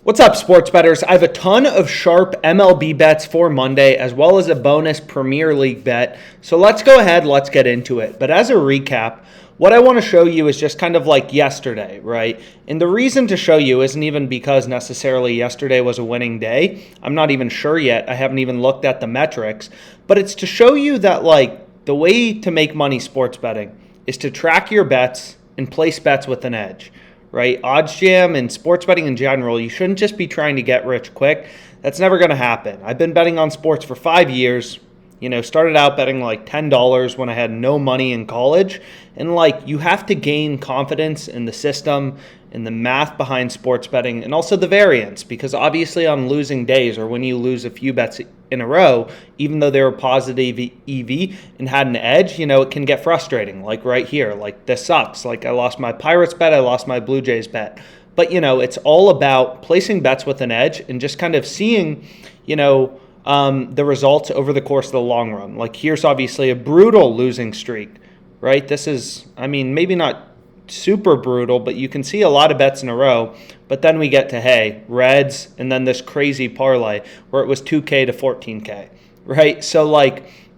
What's up, sports bettors? I have a ton of sharp MLB bets for Monday, as well as a bonus Premier League bet. So let's go ahead, let's get into it. But as a recap, what I want to show you is just kind of like yesterday, right? And the reason to show you isn't even because necessarily yesterday was a winning day. I'm not even sure yet. I haven't even looked at the metrics. But it's to show you that the way to make money sports betting is to track your bets and place bets with an edge. Right? Odds jam and sports betting in general, you shouldn't just be trying to get rich quick. That's never going to happen. I've been betting on sports for 5 years. Started out betting like $10 when I had no money in college. And you have to gain confidence in the system, in the math behind sports betting, and also the variance. Because obviously on losing days, or when you lose a few bets in a row, even though they were positive EV and had an edge, it can get frustrating. Like right here, this sucks. I lost my Pirates bet, I lost my Blue Jays bet. But, it's all about placing bets with an edge and just kind of seeing, the results over the course of the long run. Here's obviously a brutal losing streak, right? This is, maybe not super brutal, but you can see a lot of bets in a row. But then we get to, Reds, and then this crazy parlay where it was 2K to 14K, right? So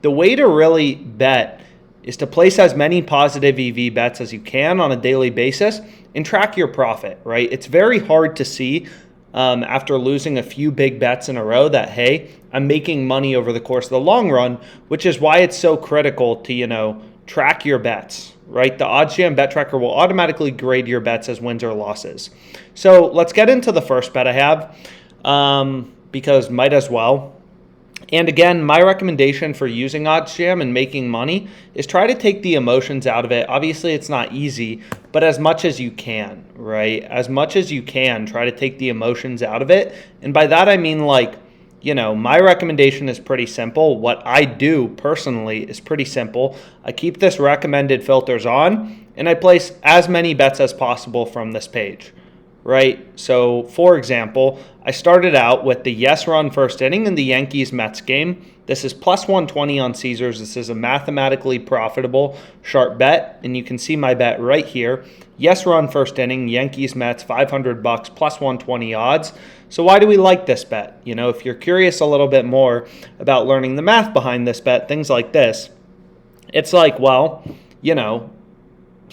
the way to really bet is to place as many positive EV bets as you can on a daily basis and track your profit, right? It's very hard to see after losing a few big bets in a row that, I'm making money over the course of the long run, which is why it's so critical to, track your bets, right? The odds jam bet tracker will automatically grade your bets as wins or losses. So let's get into the first bet I have because might as well. And again, my recommendation for using odds jam and making money is try to take the emotions out of it. Obviously, it's not easy, but as much as you can, right? As much as you can, try to take the emotions out of it. And by that, I mean my recommendation is pretty simple. What I do personally is pretty simple. I keep this recommended filters on, and I place as many bets as possible from this page. Right? So, for example, I started out with the yes run first inning in the Yankees-Mets game. This is plus 120 on Caesars. This is a mathematically profitable sharp bet, and you can see my bet right here. Yes run first inning, Yankees-Mets, $500 plus 120 odds. So why do we like this bet? If you're curious a little bit more about learning the math behind this bet, things like this, it's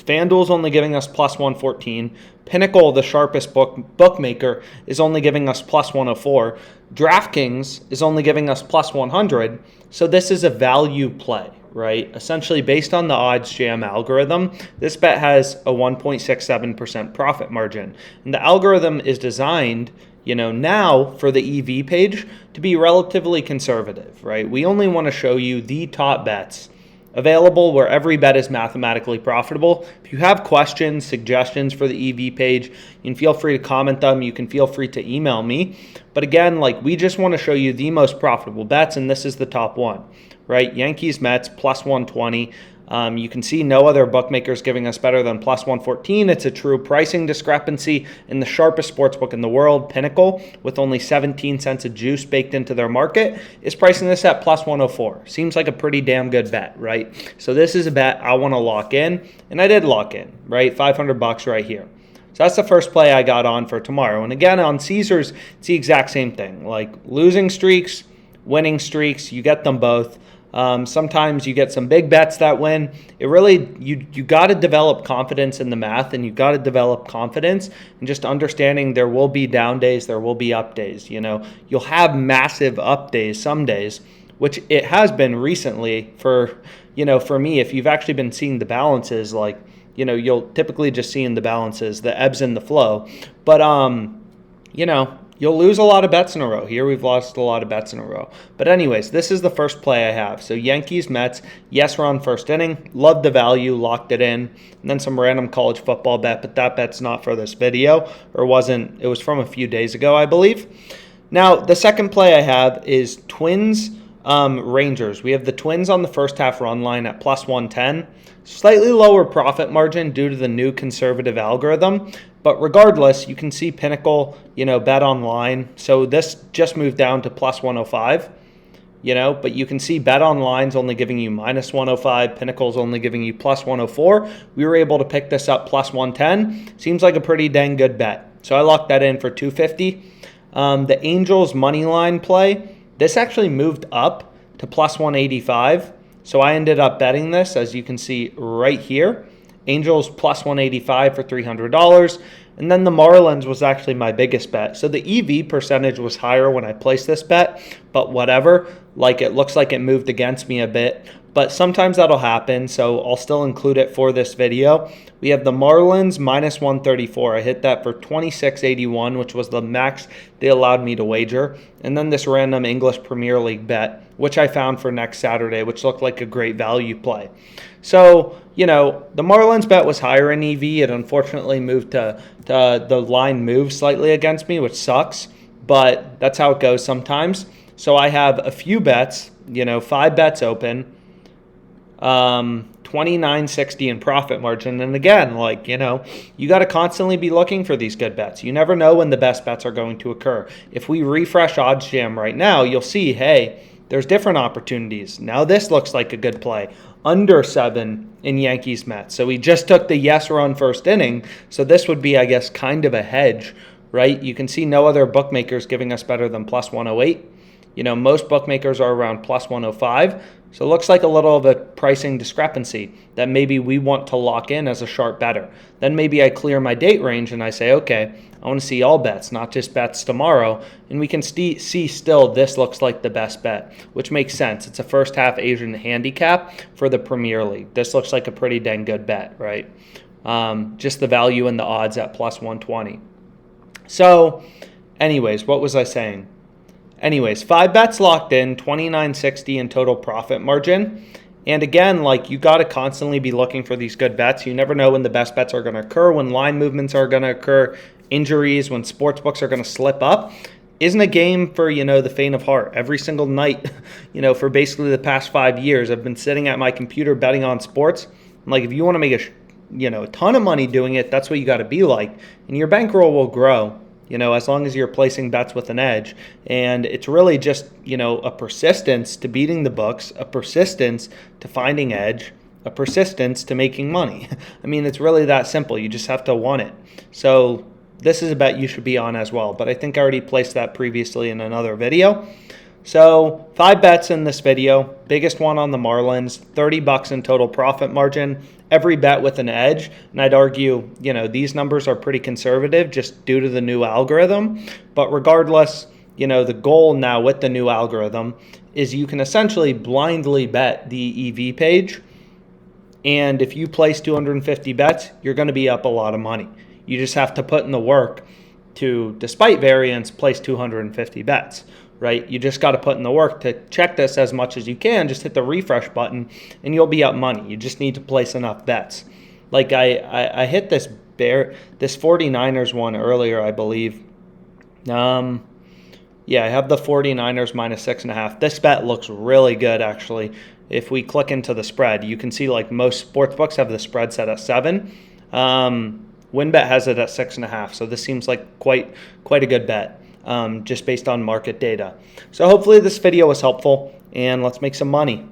FanDuel's only giving us plus 114. Pinnacle, the sharpest bookmaker, is only giving us plus 104. DraftKings is only giving us plus 100. So this is a value play, right? Essentially, based on the odds jam algorithm, this bet has a 1.67% profit margin. And the algorithm is designed, now for the EV page to be relatively conservative, right? We only want to show you the top bets available where every bet is mathematically profitable. If you have questions, suggestions for the EV page, you can feel free to comment them. You can feel free to email me. But again, we just want to show you the most profitable bets, and this is the top one, right? Yankees, Mets, plus 120. You can see no other bookmakers giving us better than plus 114. It's a true pricing discrepancy in the sharpest sportsbook in the world. Pinnacle, with only 17 cents of juice baked into their market, is pricing this at plus 104. Seems like a pretty damn good bet, right? So this is a bet I want to lock in, and I did lock in, right? $500 right here. So that's the first play I got on for tomorrow. And again, on Caesars, it's the exact same thing. Losing streaks, winning streaks, you get them both. Sometimes you get some big bets that win. It really, you got to develop confidence in the math, and you got to develop confidence in just understanding there will be down days, there will be up days. You'll have massive up days some days, which it has been recently for me. If you've actually been seeing the balances, you'll typically just see in the balances the ebbs and the flow. But you'll lose a lot of bets in a row. Here we've lost a lot of bets in a row. But anyways, this is the first play I have. So Yankees, Mets, yes run first inning. Loved the value, locked it in. And then some random college football bet, but that bet's not for this video. Or wasn't, it was from a few days ago, I believe. Now, the second play I have is Twins, Rangers. We have the Twins on the first half run line at plus 110. Slightly lower profit margin due to the new conservative algorithm. But regardless, you can see Pinnacle, bet online. So this just moved down to plus 105, but you can see bet online's only giving you minus 105. Pinnacle's only giving you plus 104. We were able to pick this up plus 110. Seems like a pretty dang good bet. So I locked that in for 250. The Angels money line play, this actually moved up to plus 185. So I ended up betting this, as you can see right here. Angels plus 185 for $300. And then the Marlins was actually my biggest bet. So the EV percentage was higher when I placed this bet, but whatever. Like, it looks like it moved against me a bit, but sometimes that'll happen, so I'll still include it for this video. We have the Marlins minus 134. I hit that for 26.81, which was the max they allowed me to wager. And then this random English Premier League bet, which I found for next Saturday, which looked like a great value play. So, you know, the Marlins bet was higher in EV. It unfortunately moved to the line moved slightly against me, which sucks, but that's how it goes sometimes. So I have a few bets, 5 bets open, 29.60 in profit margin. And again, you got to constantly be looking for these good bets. You never know when the best bets are going to occur. If we refresh OddsJam right now, you'll see, hey, there's different opportunities. Now this looks like a good play. Under 7 in Yankees Mets. So we just took the yes run first inning. So this would be, I guess, kind of a hedge, right? You can see no other bookmakers giving us better than plus 108. Most bookmakers are around plus 105. So it looks like a little of a pricing discrepancy that maybe we want to lock in as a sharp better. Then maybe I clear my date range and I say, okay, I want to see all bets, not just bets tomorrow. And we can see still this looks like the best bet, which makes sense. It's a first half Asian handicap for the Premier League. This looks like a pretty dang good bet, right? Just the value and the odds at plus 120. So anyways, what was I saying? Anyways, 5 bets locked in, 29.60 in total profit margin. And again, you got to constantly be looking for these good bets. You never know when the best bets are going to occur, when line movements are going to occur, injuries, when sports books are going to slip up. Isn't a game for, the faint of heart. Every single night, for basically the past 5 years, I've been sitting at my computer betting on sports. If you want to make a ton of money doing it, that's what you got to be like. And your bankroll will grow. As long as you're placing bets with an edge. And it's really just, a persistence to beating the books, a persistence to finding edge, a persistence to making money. I mean, it's really that simple. You just have to want it. So this is a bet you should be on as well. But I think I already placed that previously in another video. So 5 bets in this video. Biggest one on the Marlins, $30 in total profit margin. Every bet with an edge. And I'd argue, these numbers are pretty conservative just due to the new algorithm. But regardless, the goal now with the new algorithm is you can essentially blindly bet the EV page. And if you place 250 bets, you're going to be up a lot of money. You just have to put in the work to, despite variance, place 250 bets. Right? You just got to put in the work to check this as much as you can. Just hit the refresh button and you'll be up money. You just need to place enough bets. I hit this 49ers one earlier, I believe. I have the 49ers minus 6.5. This bet looks really good, actually. If we click into the spread, you can see most sports books have the spread set at 7. WinBet has it at 6.5. So this seems like quite a good bet. Just based on market data. So hopefully this video was helpful and let's make some money.